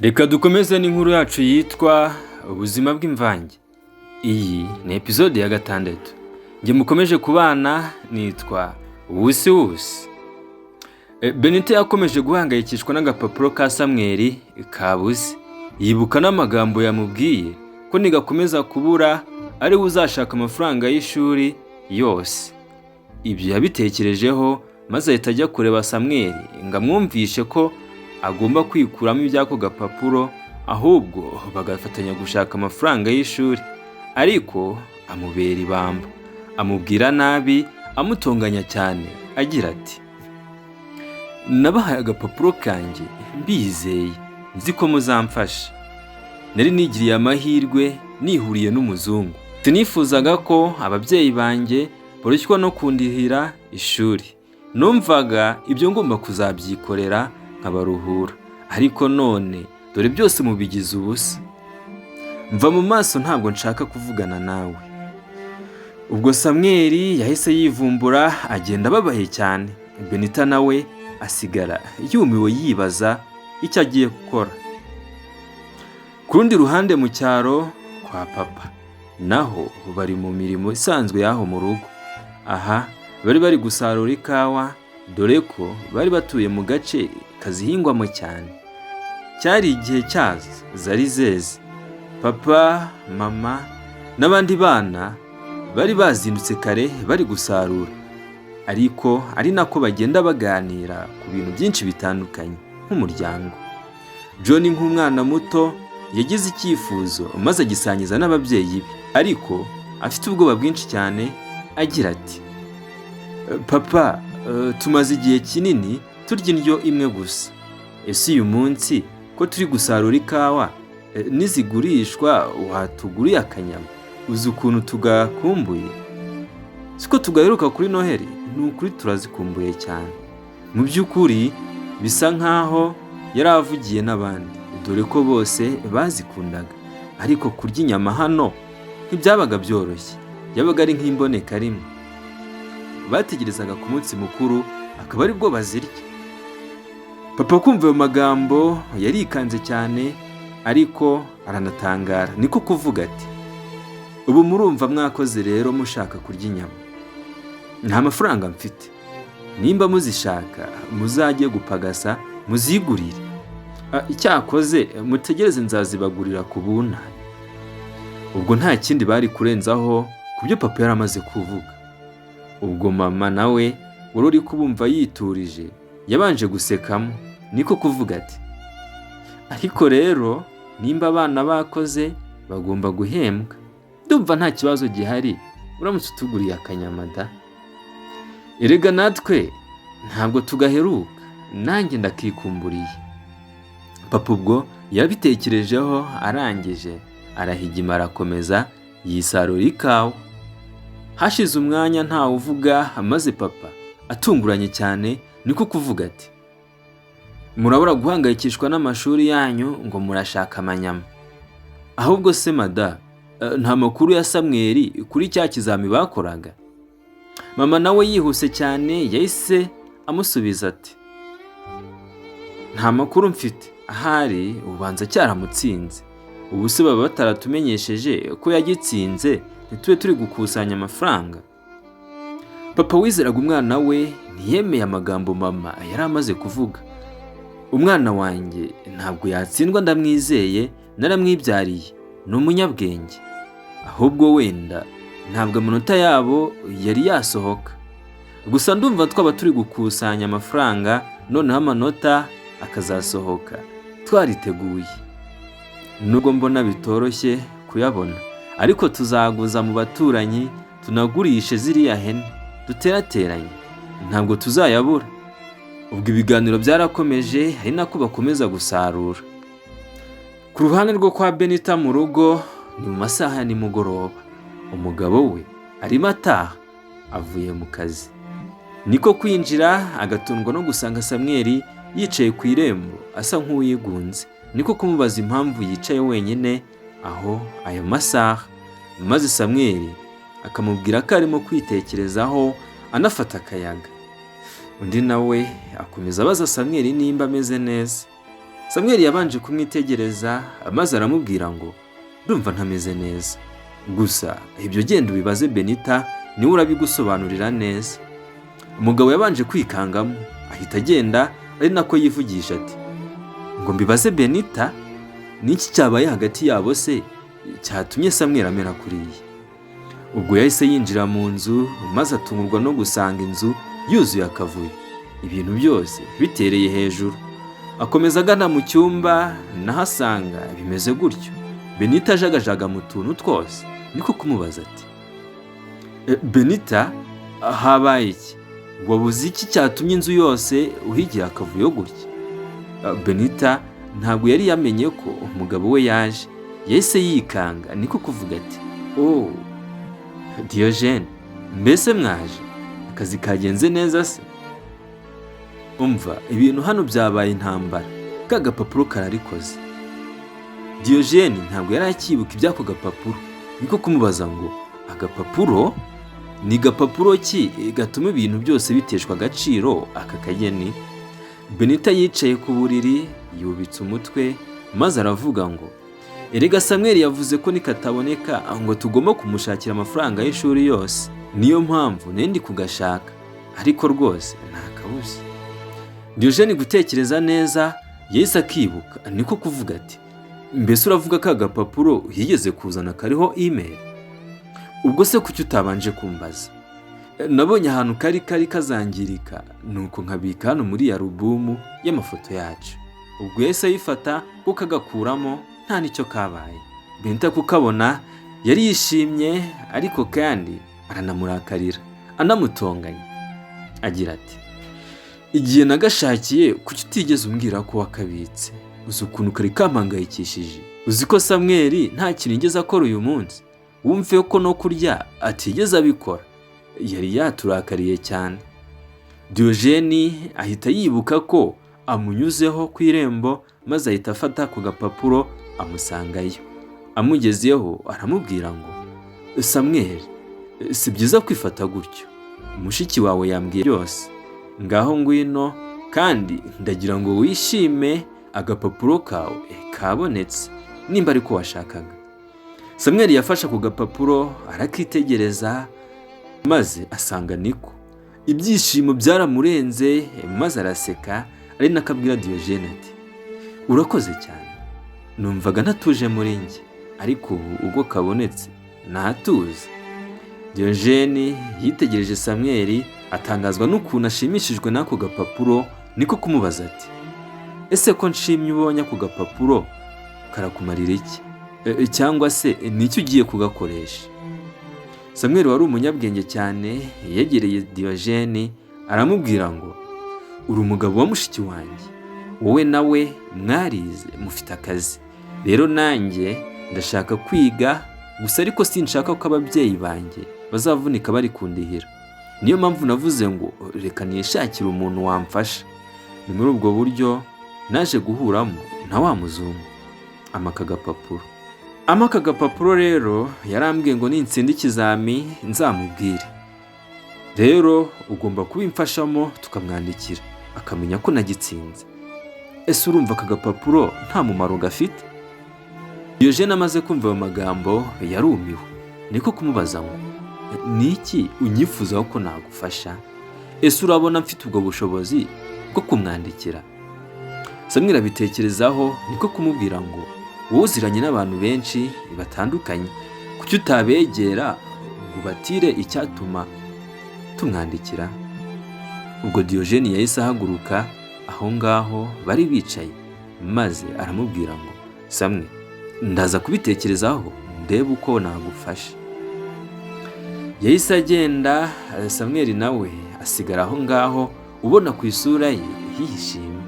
Reka dukomeze n'inkuru yacu yitwa ubuzima bw'imvange. Iyi ni episode ya 6. Nge mukomeje kubana nitwa Ubuzima. Benite yakomeje guhangayikishwa n'agapapuro ka Samweli kabuze. Yibuka n'amagambo yamubwiye ko nigakomeza kubura ari uzashaka amafaranga y'ishuri yose. Ibyo yabitekerejeho maze ahita ajya kureba Samweli ngo amwumvishe ko agomba kwikuramo ibyako gapapuro ahubwo bagafatanya gushaka amafaranga y'ishuri. Ariko amubera ibamba, amubwira nabi, amutonganya cyane agira ati: nabahaye agapapuro kanjye mbizeye nzi ko muzamfasha. Nari nigiriye amahirwe nihuriye n'umuzungu. Sinifuzaga ko ababyeyi banjye boroshywa no kundihira ishuri. Numvaga ibyo ngomba kuzabyikorera nkabaruhura, ariko none dore byose mubigize ubusa. Mva mu maso, ntabwo nshaka kuvugana nawe. Ubwo Samweli yahise yivumbura agenda ababaye cyane. Benita nawe asigara yumiwe yibaza icyo agiye gukora. Ku rundi ruhande mu cyaro kwa papa naho bari mu mirimo isanzwe yaho mu rugo. Aha bari gusarura ikawa, dore ko bari batuye mu gace kazihingwamo cyane. Cyari igihe cyazo zari zeze. Papa, mama n'abandi bana bari bazindutse kare bari gusarura, ariko ari nako bagenda baganira ku bintu byinshi bitandukanye nk'umuryango. John nk'umwana muto yagize icyifuzo maze agisangiza n'ababyeyi be, ariko afite ubwoba bwinshi cyane agira ati: papa, tumaze igihe kinini turya indyo imwe gusa. Ese uyu munsi ko turi gusarura ikawa nizigurishwa watuguriye akanyama? Uzi ukuntu tugakumbuye. Siko tugaheruka kuri Noheli? Ni ukuri turazikumbuye cyane. Mu by'ukuri bisa nkaho yari avugiye n'abandi, dore ko bose bazikundaga. Ariko kurya inyama hano ntibyabaga byoroshye, yabaga ari nk'imboneka rimwe. Bategerezaga ku munsi mukuru akaba ari bwo bazirya. Papa kumva ayo magambo yarikanze cyane, ariko aranatangara, niko kuvuga ati: ubu murumva mwakoze rero mushaka kurya inyama? Nta mafaranga mfite. Nimba muzishaka muzajye gupagasa muzigurire. Icyakoze mutegereze nzazibagurira ku buntu. Ubwo nta kindi bari kurenzaho ku byo papa yari amaze kuvuga. Ubwo mama nawe wari uri kubumva yiturije yabanje gusekamo, niko kuvuga ati: ariko rero nimba abana bakoze bagomba guhembwa. Ndumva nta kibazo gihari, uramutse utuguriye akanyama da. Erega natwe ntabwo tugaheruka, nanjye ndakikumburiye. Papa ubwo yabitekerejeho, arangije arahigima arakomeza yisarura ikawa. Hashize umwanya ntawe uvuga, maze papa atunguranye cyane niko kuvuga ati: murabura guhangayikishwa n'amashuri yanyu ngo murashaka amanyama. Ahubwo se mada, nta makuru ya Samweli kuri cya kizami bakoraga? Mama nawe yihuse cyane yahise amusubiza ati: nta makuru mfite, ahari ubanza cyaramutsinze. Ubu se baba bataratumenyesheje ko yagitsinze ntitube turi gukusanya amafaranga? Papa wizeraga umwana we ntiyemeye amagambo mama yari amaze kuvuga. Umwana wanjye ntabwo yatsindwa, ndamwizeye, naramwibyariye, ni umunyabwenge. Ahubwo wenda ntabwo amanota yabo yari yasohoka. Gusa ndumva twaba turi gukusanya amafaranga, noneho amanota akazasohoka. Twariteguye. Nubwo mbona bitoroshye kuyabona, ariko tuzaguza mu baturanyi tunagurishe ziriya hene duterateranye, ntabwo tuzayabura. Ubwo ibiganiro byarakomeje, ari nako bakomeza gusarura. Ku ruhande rwo kwa Benita mu rugo ni mu masaha ya nimugoroba. Umugabo we arimo ataha avuye mu kazi. Niko kwinjira agatungwa no gusanga Samweli yicaye ku irembo asa nk'uwigunze. Niko kumubaza impamvu yicaye wenyine aho ayo masaha, maze Samweli akamubwira ko arimo kwitekerezaho anafata akayaga. Undi nawe akomeza abaza Samweli nimba ameze neza. Samweli yabanje kumwitegereza maze aramubwira ngo ndumva ntameze neza, gusa ibyo genda ubibaze Benita, niwe urabigusobanurira neza. Umugabo yabanje kwikangamo ahita agenda, ari nako yivugisha ati ngo mbibaze Benita, niki cyabaye hagati yabo se cyatumye Samweli amera kuriya? Ubwo yahise yinjira mu nzu maze atungurwa no gusanga inzu yuzuye akavuyo, ibintu byose bitereye hejuru. Akomeza agana mu cyumba naho asanga bimeze gutyo. Benita ajagajaga mu tuntu twose, niko kumubaza ati Benita, habaye iki? Wabuze iki cyatumye inzu yose uhigira akavuyo gutya? Benita ntabwo yari yamenye ko umugabo we yaje, yahise yikanga, niko kuvuga ati oh Diogene, mbese mwaje? Akazi kagenze neza se? Umva, ibintu hano byabaye intambara, ka gapapuro kararikoze. Diogene ntabwo yari akibuka iby'ako gapapuro, niko kumubaza ngo agapapuro? Ni gapapuro ki gatuma ibintu byose biteshwa agaciro aka kageni? Benita yicaye ku buriri yubitse umutwe maze aravuga ngo erega Samweli yavuze ko nikataboneka ngo tugomba kumushakira amafaranga y'ishuri yose, niyo mpamvu nendi kugashaka, ariko rwose nta kabuza. Diogene gutekereza neza yahise akibuka, niko kuvuga ati mbese uravuga ko agapapuro yigeze kuzana kariho email? Ubwo se kuki utabanje kumbaza? Nabonye ahantu kari kazangirika, nuko nkabika hano muri ya alubumu y'amafoto yacu. Ubwo yahise ayifata kuko agakuramo nta nicyo kabaye. Benita kukabona yari yishimye, ariko kandi aranamurakarira, anamutonganya agira ati igihe nagashakiye kuki utigeze umbwira ko wakabitse? Uzi ukuntu kari kampangayikishije? Uzi ko Samweli nta kintu yigeze akora uyu munsi? Wumve ko no kurya atigeze abikora. Yari yaturakariye cyane. Diogene ahita yibuka ko amunyuzeho ku irembo maze ahita afata ku gapapuro amusangayo. Amugezeho aramubwira ngo Samweli, si byiza kwifata gutyo, mushiki wawe yambwiye byose, ngaho ngwino kandi ndagira ngo wishime, agapapuro kawe kabonetse nimba ariko washakaga. Samweli yafashe ku gapapuro arakitegereza maze asanga niko. Ibyishimo byaramurenze maze araseka, ari nakabwira Diogene ati urakoze cyane, numvaga natuje muri njye, ariko ubu ubwo kabonetse natuze. Diogene yitegereje Samweli atangazwa n'ukuntu ashimishijwe n'ako gapapuro, niko kumubaza ati ese ko nshimye ubonye ako gapapuro karakumarira iki? Cyangwa se n'icyo ugiye kugakoresha? Samweli wari umunyabwenge cyane yegereye Diogene aramubwira ngo uri umugabo wa mushiki wanjye, wowe nawe mwarize mufite akazi, rero nanjye ndashaka kwiga, gusa ariko sinshaka ko ababyeyi banjye bazavunika bari kundihira. Niyo mpamvu navuze ngo reka nishakire umuntu wamfasha. Ni muri ubwo buryo naje guhuramo na wa muzungu amaka gapapuro. Amaka gapapuro rero yarambwiye ngo nintsinda ikizami nzamubwire. Rero ugomba kubimfashamo tukamwandikira akamenya ko nagitsinze. Ese urumva aka gapapuro nta mumaro gafite? Diogene amaze kumva ayo magambo yarumiwe, niko kumubaza ngo niki unyifuzaho ko nagufasha? Ese urabona mfite ubwo bushobozi bwo kumwandikira? Samweli abitekerezaho, niko kumubwira ngo wowe uziranye n'abantu benshi batandukanye, kuki utabegera ngo batire icyatuma tumwandikira? Ubwo Diogene yahise ahaguruka aho ngaho bari bicaye maze aramubwira ngo Samwe, ndaza kubitekerezaho ndebe uko nagufasha. Yahise agenda, Samweli nawe asigara aho ngaho ubona ku isura ye yishimye.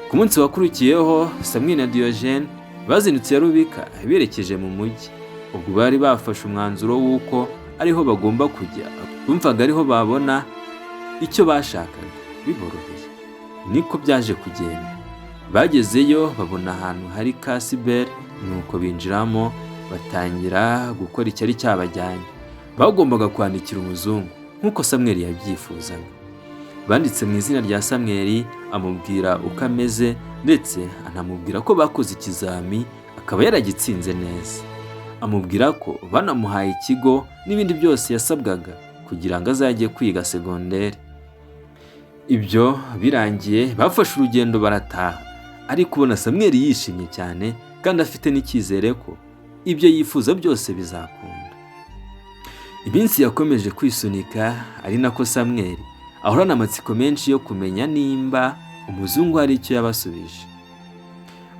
Ku munsi wakurikiyeho Samweli na Diogene bazindutse ya Rubika berekeje mu mujyi. Ubwo bari bafashe umwanzuro w'uko ariho bagomba kujya, bumvaga ariho babona icyo bashakaga biboroheye. Niko byaje kugenda. Bagezeyo babona ahantu hari kasiberi, nuko binjiramo batangira gukora icyari cyabajyanye. Bagombaga kwandikira umuzungu nk'uko Samweli yabyifuzaga. banditse mu izina rya Samweli, amubwira uko ameze ndetse anamubwira ko bakoze ikizami akaba yaragitsinze neza. Amubwira ko banamuhaye ikigo n'ibindi byose yasabwaga kugira ngo azajye kwiga segonderi. Ibyo birangiye bafashe urugendo barataha, ariko ubona Samweli yishimye cyane kandi afite n'icyizere ko ibyo yifuza byose bizakunda. Iminsi yakomeje kwisunika, ari nako Samweli ahorana amatsiko menshi yo kumenya nimba umuzungu hari icyo yabasubije.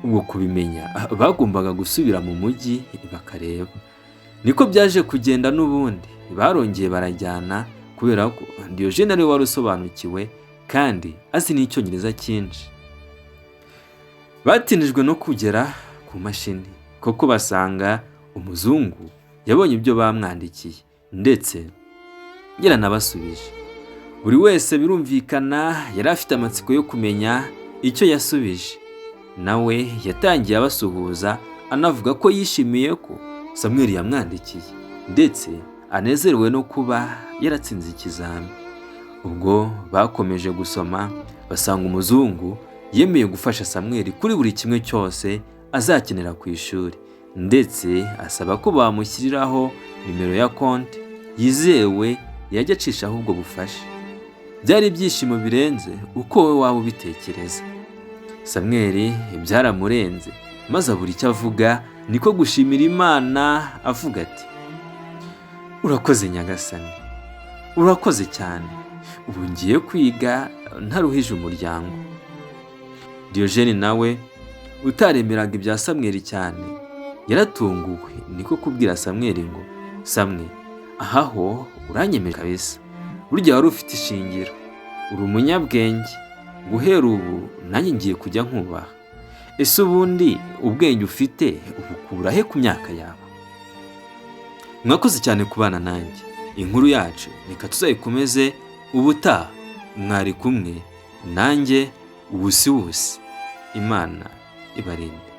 Ubwo kubimenya bagombaga gusubira mu mujyi bakareba. Niko byaje kugenda n'ubundi, barongeye barajyana kubera ko Diyogene ari we wari usobanukiwe kandi azi n'icyongereza cyinshi. Batinijwe no kugera ku mashini koko basanga umuzungu yabonye ibyo bamwandikiye ndetse yaranabasubije. Buri wese birumvikana yari afite amatsiko yo kumenya icyo yasubije. Nawe yatangiye abasuhuza anavuga ko yishimiye ko Samweli yamwandikiye ndetse anezerewe no kuba yaratsinze ikizami. Ubwo bakomeje gusoma basanga umuzungu yemeye gufasha Samweli kuri buri kimwe cyose azakenera ku ishuri, ndetse asaba ko bamushyiriraho nimero ya konti yizewe yajya acishaho ubwo bufasha. Byari ibyishimo birenze uko wowe waba ubitekereza. Samweli byaramurenze maze abura icyo avuga, niko gushimira Imana avuga ati, urakoze Nyagasani, urakoze cyane, ubu ngiye kwiga ntaruhije umuryango. Diyogene nawe utaremeraga ibya Samweli cyane yaratunguwe, niko kubwira Samweli ngo, Samwe, ahaho uranyemera kabisa, burya wari ufite ishingiro, uri umunyabwenge, guhera ubu nanjye ngiye kujya nkubaha. Ese ubundi ubwenge ufite ubukura he ku myaka yawe? Mwakoze cyane kubana nanjye. Inkuru yacu reka tuzayikomeze ubutaha. Mwari kumwe nanjye Ubuzima. Imana ibarinde.